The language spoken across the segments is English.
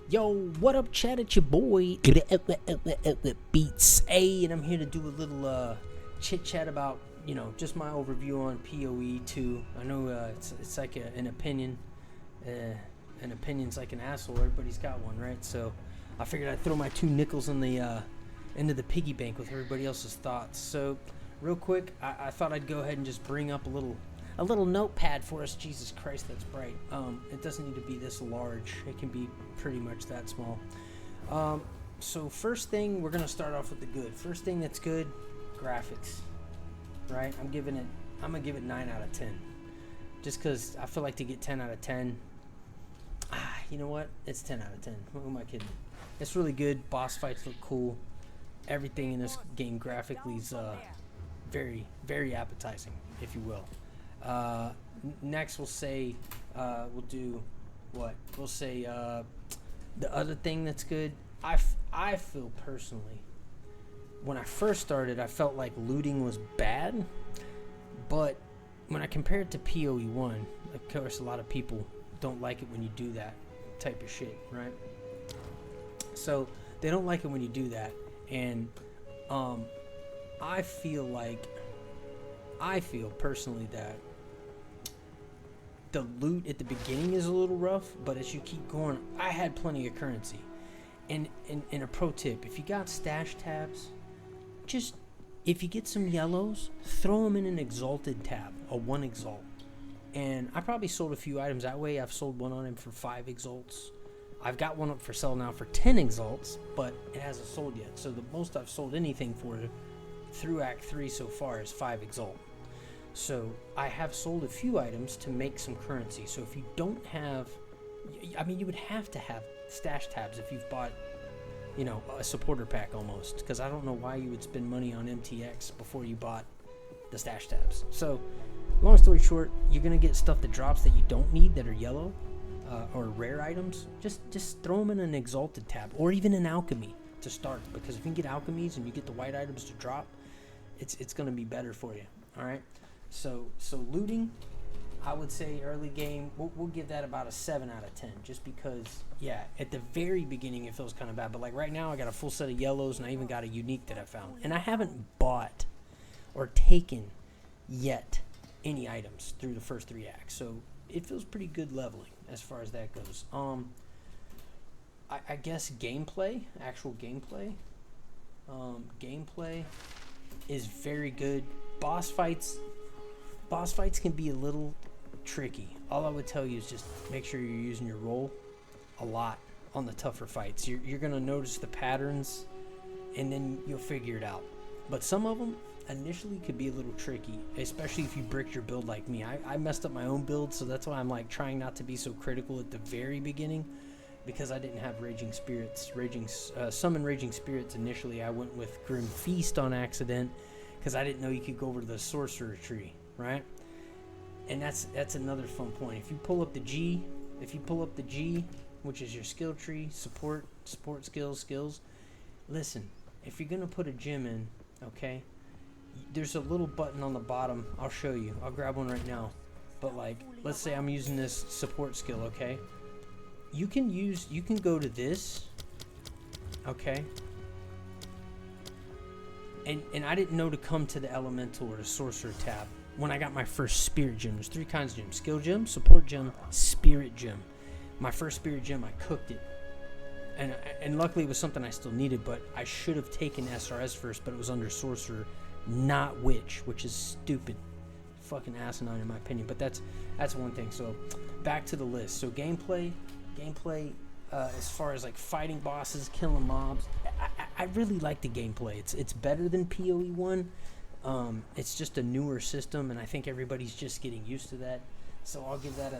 Yo, what up, chat? It's your boy Beats A, and I'm here to do a little chit chat about just my overview on PoE 2. I know it's like an opinion. An opinion's like an asshole. Everybody's got one, right? So I figured I'd throw my 2 nickels in the into the piggy bank with everybody else's thoughts. So real quick, I thought I'd go ahead and just bring up a little notepad for us. Jesus Christ, that's bright. It doesn't need to be this large. It can be pretty much that small. So first thing, we're gonna start off with the good. First thing that's good, graphics. Right? I'm gonna give it 9 out of 10. Just because I feel like to get 10 out of 10, you know what? It's 10 out of 10. Who am I kidding? It's really good. Boss fights look cool. Everything in this game graphically is very, very appetizing, if you will. Next we'll say we'll do what we'll say the other thing that's good. I feel personally, when I first started, I felt like looting was bad, but when I compare it to PoE 1, of course a lot of people don't like it when you do that type of shit, right? So they don't like it when you do that, and I feel personally that the loot at the beginning is a little rough, but as you keep going, I had plenty of currency. And a pro tip, if you got stash tabs, just if you get some yellows, throw them in an exalted tab, a 1 exalt. And I probably sold a few items that way. I've sold one on him for 5 exalts. I've got one up for sale now for 10 exalts, but it hasn't sold yet. So the most I've sold anything for through Act 3 so far is 5 exalt. So I have sold a few items to make some currency. So if you don't have, I mean, you would have to have stash tabs if you've bought, a supporter pack almost. Because I don't know why you would spend money on MTX before you bought the stash tabs. So long story short, you're going to get stuff that drops that you don't need that are yellow or rare items. Just throw them in an exalted tab or even an alchemy to start. Because if you can get alchemies and you get the white items to drop, it's going to be better for you. All right. So looting, I would say early game, we'll give that about a 7 out of 10, just because, yeah, at the very beginning it feels kind of bad, but like right now I got a full set of yellows and I even got a unique that I found, and I haven't bought or taken yet any items through the first 3 acts, so it feels pretty good leveling as far as that goes. I guess actual gameplay is very good. Boss fights can be a little tricky. All I would tell you is just make sure you're using your roll a lot on the tougher fights. You're going to notice the patterns, and then you'll figure it out. But some of them initially could be a little tricky, especially if you bricked your build like me. I messed up my own build, so that's why I'm like trying not to be so critical at the very beginning, because I didn't have summon raging spirits initially. I went with Grim Feast on accident, because I didn't know you could go over to the sorcerer tree, right? And that's another fun point. If you pull up the G, which is your skill tree, support skills, listen, if you're gonna put a gem in, okay, there's a little button on the bottom. I'll show you. I'll grab one right now. But like, let's say I'm using this support skill, okay? You can go to this, okay? And I didn't know to come to the elemental or the sorcerer tab when I got my first spirit gem. There's 3 kinds of gems: skill gem, support gem, spirit gem. My first spirit gem, I cooked it, and luckily it was something I still needed, but I should have taken SRS first, but it was under sorcerer, not witch, which is stupid, fucking asinine in my opinion. But that's one thing. So back to the list. So gameplay as far as like fighting bosses, killing mobs, I really like the gameplay. It's better than PoE 1. It's just a newer system, and I think everybody's just getting used to that. So I'll give that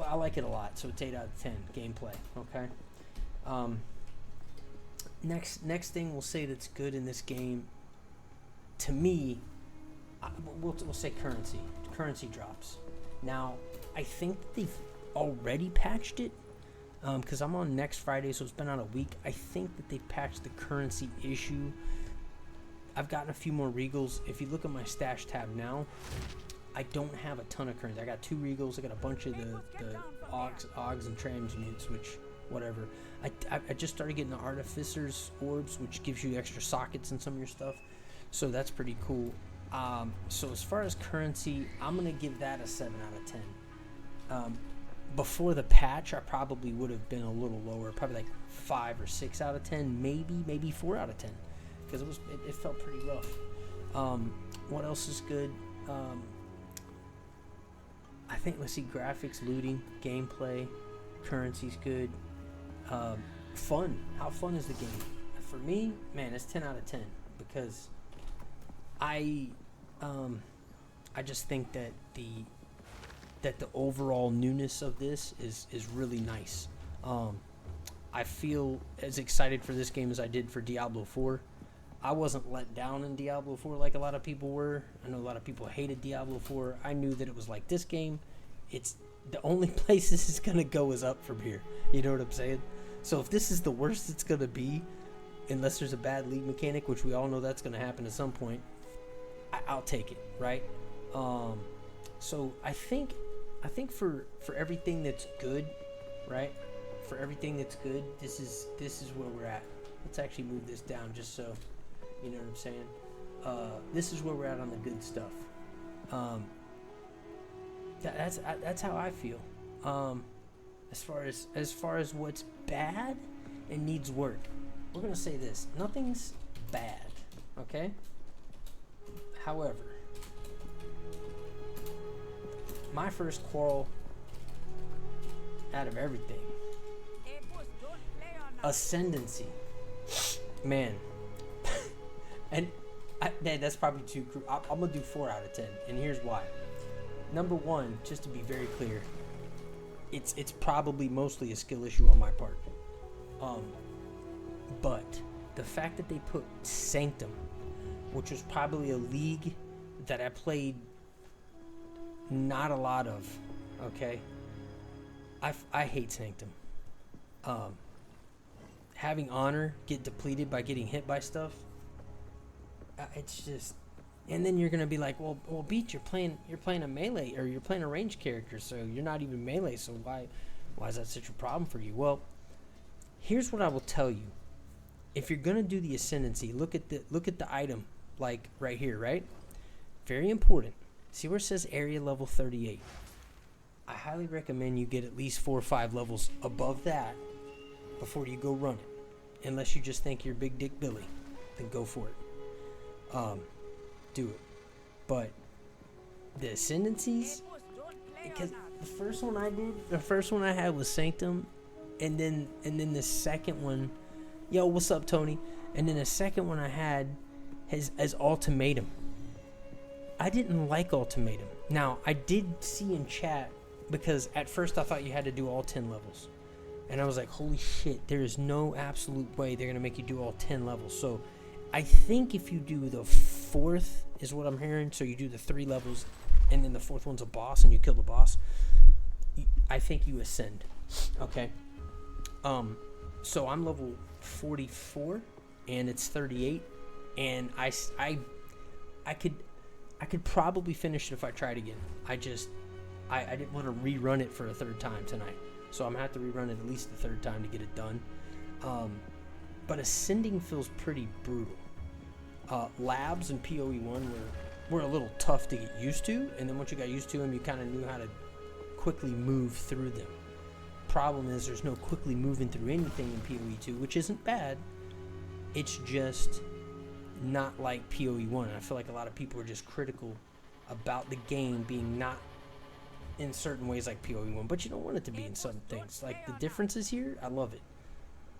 I like it a lot. So it's 8 out of 10 gameplay. Okay. Next thing we'll say that's good in this game, to me, we'll say currency drops. Now I think they've already patched it, because I'm on next Friday, so it's been out a week. I think that they've patched the currency issue. I've gotten a few more regals. If you look at my stash tab now, I don't have a ton of currency. I got 2 regals. I got a bunch of the Augs and transmutes, which whatever. I just started getting the Artificer's Orbs, which gives you extra sockets in some of your stuff. So that's pretty cool. So as far as currency, I'm going to give that a 7 out of 10. Before the patch, I probably would have been a little lower, probably like 5 or 6 out of 10, maybe 4 out of 10, because it felt pretty rough. What else is good? I think, let's see, graphics, looting, gameplay, currency's good. Fun. How fun is the game? For me, man, it's 10 out of 10, because I just think that the overall newness of this is really nice. I feel as excited for this game as I did for Diablo 4. I wasn't let down in Diablo 4 like a lot of people were. I know a lot of people hated Diablo 4. I knew that it was like this game. It's the only place this is going to go is up from here. You know what I'm saying? So if this is the worst it's going to be, unless there's a bad league mechanic, which we all know that's going to happen at some point, I'll take it, right? So I think for everything that's good, right? For everything that's good, this is where we're at. Let's actually move this down just so you know what I'm saying. This is where we're at on the good stuff. That's how I feel. As far as what's bad and needs work, we're gonna say this: nothing's bad, okay? However, my first quarrel out of everything, Ascendancy, man. And that's probably too cruel. I'm gonna do 4 out of 10, and here's why. Number one, just to be very clear, it's probably mostly a skill issue on my part. But the fact that they put Sanctum, which was probably a league that I played not a lot of, okay? I hate Sanctum. Having Honor get depleted by getting hit by stuff, it's just, and then you're gonna be like, well, Beat, you're playing a melee, or you're playing a ranged character, so you're not even melee. So why is that such a problem for you? Well, here's what I will tell you: if you're gonna do the Ascendancy, look at the item, like right here, right? Very important. See where it says area level 38? I highly recommend you get at least 4 or 5 levels above that before you go run it. Unless you just think you're Big Dick Billy, then go for it. Do it. But the Ascendancies, because the first one I had was Sanctum, and then the second one, yo, what's up, Tony? And then the second one I had as Ultimatum. I didn't like Ultimatum. Now, I did see in chat, because at first I thought you had to do all 10 levels. And I was like, holy shit, there is no absolute way they're going to make you do all 10 levels. So I think if you do the 4th, is what I'm hearing, so you do the 3 levels, and then the 4th one's a boss, and you kill the boss, I think you ascend. Okay? So I'm level 44, and it's 38, and I could probably finish it if I tried again. I didn't want to rerun it for a 3rd time tonight. So I'm going to have to rerun it at least the 3rd time to get it done. But Ascending feels pretty brutal. Labs and PoE1 were a little tough to get used to. And then once you got used to them, you kind of knew how to quickly move through them. Problem is, there's no quickly moving through anything in PoE2, which isn't bad. It's just not like PoE1. And I feel like a lot of people are just critical about the game being not in certain ways like PoE1, but you don't want it to be in some things. Like the differences here, I love it.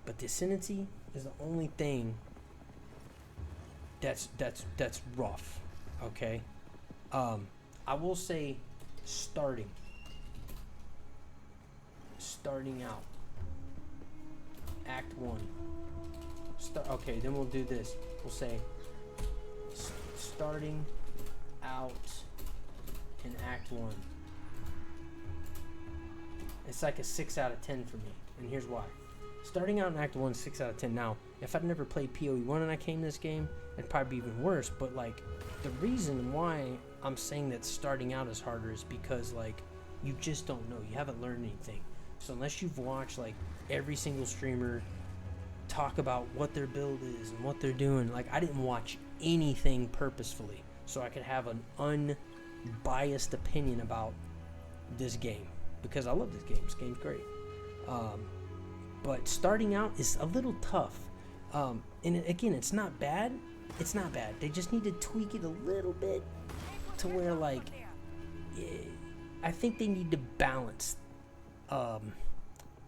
But the Ascendancy is the only thing that's rough. Okay? I will say starting out. Act 1. Okay, then we'll do this. We'll say starting out in Act 1. It's like a 6 out of 10 for me, and here's why. Starting out in Act 1, 6 out of 10. Now, if I'd never played PoE1 and I came to this game, it'd probably be even worse, but like, the reason why I'm saying that starting out is harder is because, like, you just don't know. You haven't learned anything. So unless you've watched like every single streamer talk about what their build is and what they're doing, like I didn't watch anything purposefully so I could have an unbiased opinion about this game, because I love this game. This game's great. But starting out is a little tough. And again, it's not bad. It's not bad. They just need to tweak it a little bit to where, like, I think they need to balance,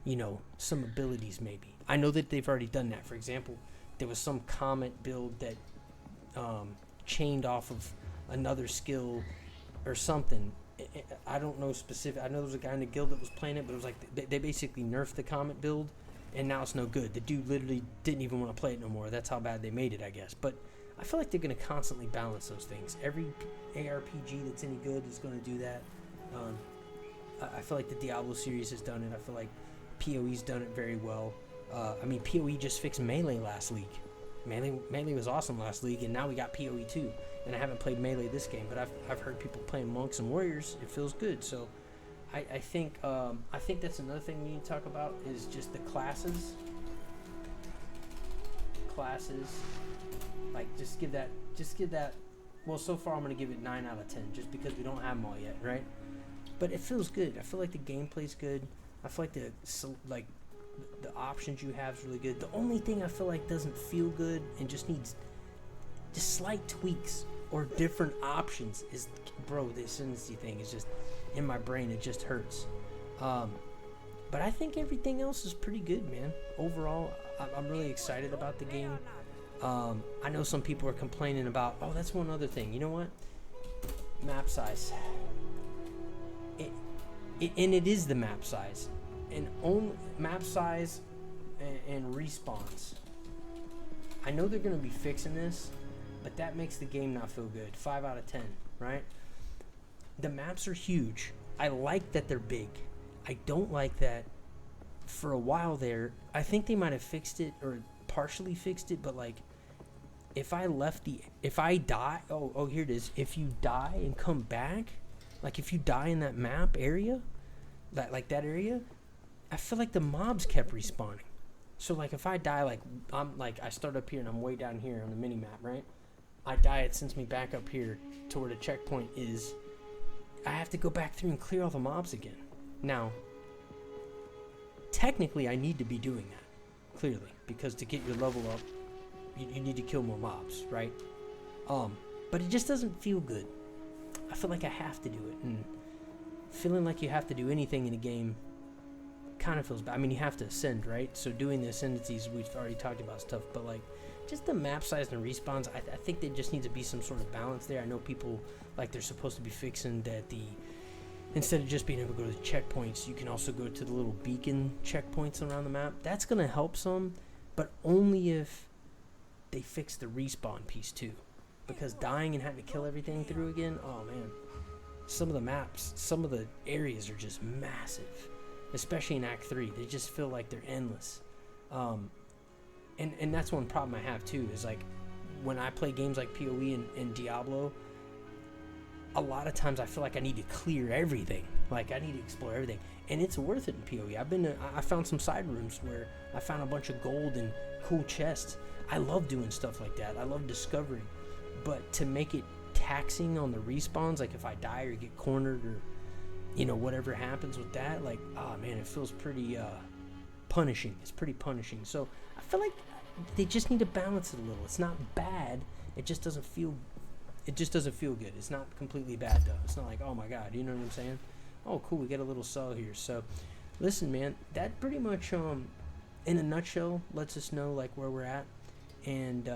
you know, some abilities maybe. I know that they've already done that. For example, there was some comet build that chained off of another skill or something. I don't know specific. I know there was a guy in the guild that was playing it, but it was like they basically nerfed the comet build, and now it's no good. The dude literally didn't even want to play it no more. That's how bad they made it, I guess. But I feel like they're going to constantly balance those things. Every ARPG that's any good is going to do that. I feel like the Diablo series has done it. I feel like PoE's done it very well. I mean, PoE just fixed Melee last league. Melee was awesome last league, and now we got PoE too. And I haven't played Melee this game, but I've heard people playing Monks and Warriors. It feels good. So I think that's another thing we need to talk about is just the classes. Like just give that. Well, so far I'm gonna give it 9 out of 10, just because we don't have them all yet, right? But it feels good. I feel like the gameplay's good. I feel like the options you have is really good. The only thing I feel like doesn't feel good and just needs just slight tweaks or different options is, bro, the Ascendancy thing is just in my brain. It just hurts. But I think everything else is pretty good, man. Overall, I'm really excited about the game. I know some people are complaining about, oh, that's one other thing. You know what? Map size. And it is the map size. And map size and respawns. I know they're going to be fixing this, but that makes the game not feel good. 5 out of 10, right? The maps are huge. I like that they're big. I don't like that for a while there. I think they might have fixed it or partially fixed it, but like if I die, oh, here it is. If you die and come back, like if you die in that map area, that area, I feel like the mobs kept respawning. So like if I die, like I start up here and I'm way down here on the mini map, right? I die, it sends me back up here to where the checkpoint is. I have to go back through and clear all the mobs again. Now, technically I need to be doing that, clearly, because to get your level up, you need to kill more mobs, right? But it just doesn't feel good. I feel like I have to do it, and feeling like you have to do anything in a game kind of feels bad. I mean, you have to ascend, right? So doing the ascendancies, we've already talked about stuff, but like just the map size and respawns, I think there just needs to be some sort of balance there. I know people, like, they're supposed to be fixing that instead of just being able to go to the checkpoints, you can also go to the little beacon checkpoints around the map. That's going to help some, but only if they fix the respawn piece too. Because dying and having to kill everything through again, oh man. Some of the maps, some of the areas are just massive. Especially in Act 3. They just feel like they're endless. And that's one problem I have too, is like when I play games like PoE and Diablo, a lot of times I feel like I need to clear everything. Like I need to explore everything. And it's worth it in PoE. I found some side rooms where I found a bunch of gold and cool chests. I love doing stuff like that. I love discovering. But to make it taxing on the respawns, like if I die or get cornered or, you know, whatever happens with that, like, oh man, it feels pretty punishing. It's pretty punishing. So I feel like they just need to balance it a little. It's not bad. It just doesn't feel good. It's not completely bad though. It's not like, oh my god, you know what I'm saying? Oh cool, we get a little cell here. So listen, man, that pretty much in a nutshell lets us know like where we're at. And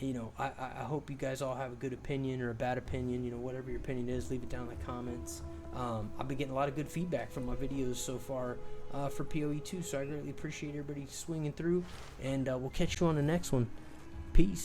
you know, I hope you guys all have a good opinion or a bad opinion. You know, whatever your opinion is, leave it down in the comments. I've been getting a lot of good feedback from my videos so far for PoE 2, so I greatly appreciate everybody swinging through, and we'll catch you on the next one. Peace.